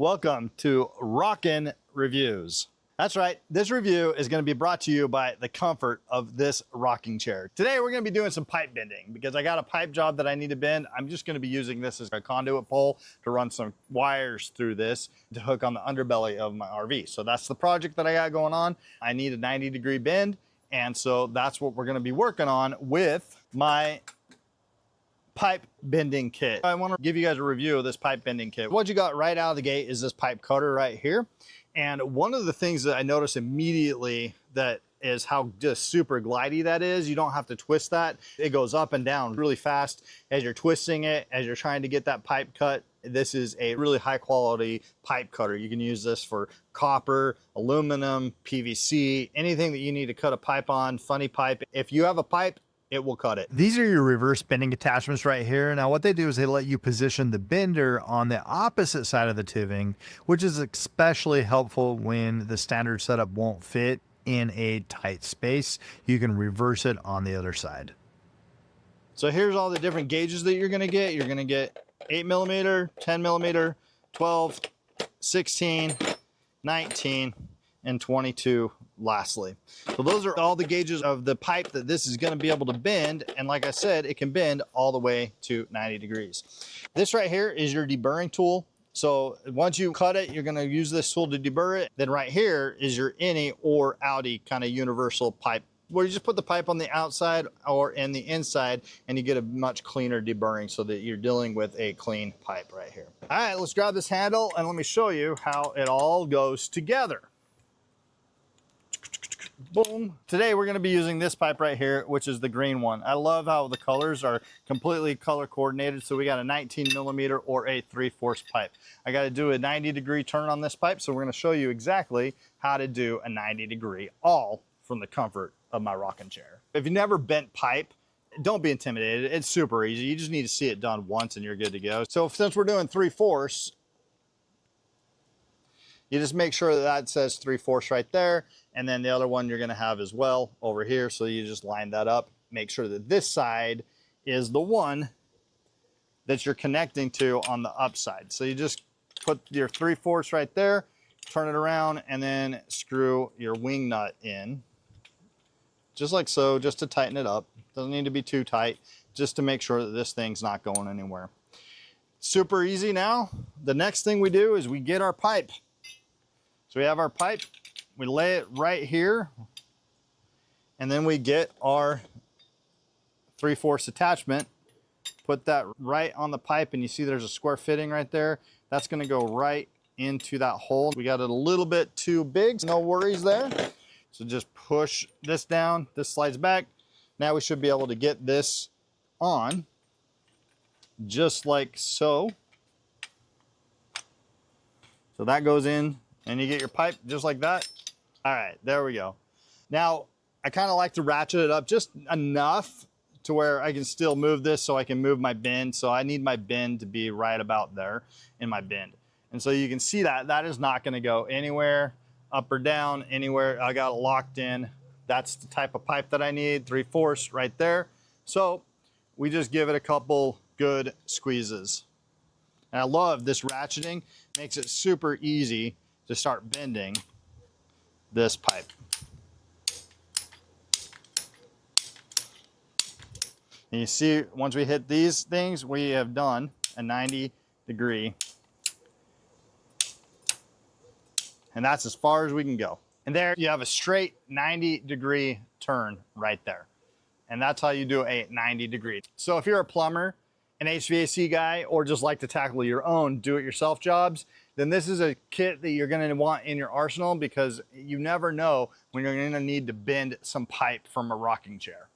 Welcome to Rockin' Reviews. That's right, this review is going to be brought to you by the comfort of this rocking chair. Today we're going to be doing some pipe bending because I got a pipe job that I need to bend. I'm just going to be using this as a conduit pole to run some wires through this to hook on the underbelly of my RV. So that's the project that I got going on. I need a 90-degree bend, and so that's what we're going to be working on with my pipe bending kit. I want to give you guys a review of this pipe bending kit. What you got right out of the gate is this pipe cutter right here. And one of the things that I noticed immediately that is how just super glidey that is. You don't have to twist that. It goes up and down really fast as you're twisting it, as you're trying to get that pipe cut. This is a really high quality pipe cutter. You can use this for copper, aluminum, PVC, anything that you need to cut a pipe on, funny pipe. If you have a pipe, it will cut it. These are your reverse bending attachments right here. Now what they do is they let you position the bender on the opposite side of the tubing, which is especially helpful when the standard setup won't fit in a tight space. You can reverse it on the other side. So here's all the different gauges that you're gonna get. You're gonna get 8mm, 10mm, 12, 16, 19, and 22 lastly. So those are all the gauges of the pipe that this is going to be able to bend, and like I said, it can bend all the way to 90 degrees. This right here is your deburring tool. So once you cut it, you're going to use this tool to deburr it. Then right here is your innie or outie kind of universal pipe, where you just put the pipe on the outside or in the inside, and you get a much cleaner deburring so that you're dealing with a clean pipe right here. All right, let's grab this handle and let me show you how it all goes together. Boom. Today we're going to be using this pipe right here, which is the green one. I love how the colors are completely color coordinated. So we got a 19mm or a 3/4 pipe. I got to do a 90-degree turn on this pipe, so we're going to show you exactly how to do a 90-degree, all from the comfort of my rocking chair. If you've never bent pipe, don't be intimidated. It's super easy. You just need to see it done once and you're good to go. So since we're doing 3/4, you just make sure that that says 3/4 right there. And then the other one you're gonna have as well over here. So you just line that up. Make sure that this side is the one that you're connecting to on the upside. So you just put your 3/4 right there, turn it around, and then screw your wing nut in. Just like so, just to tighten it up. Doesn't need to be too tight, just to make sure that this thing's not going anywhere. Super easy now. The next thing we do is we get our pipe. So we have our pipe, we lay it right here, and then we get our 3/4 attachment, put that right on the pipe, and you see there's a square fitting right there. That's gonna go right into that hole. We got it a little bit too big, no worries there. So just push this down, this slides back. Now we should be able to get this on, just like so. So that goes in, and you get your pipe just like that. All right, there we go. Now, I kind of like to ratchet it up just enough to where I can still move this so I can move my bend. So I need my bend to be right about there in my bend. And so you can see that that is not gonna go anywhere, up or down, anywhere. I got it locked in. That's the type of pipe that I need, 3/4 right there. So we just give it a couple good squeezes. And I love this ratcheting, makes it super easy to start bending this pipe. And you see, once we hit these things, we have done a 90-degree. And that's as far as we can go. And there you have a straight 90-degree turn right there. And that's how you do a 90-degree. So if you're a plumber, an HVAC guy, or just like to tackle your own do-it-yourself jobs, then this is a kit that you're gonna want in your arsenal, because you never know when you're gonna need to bend some pipe from a rocking chair.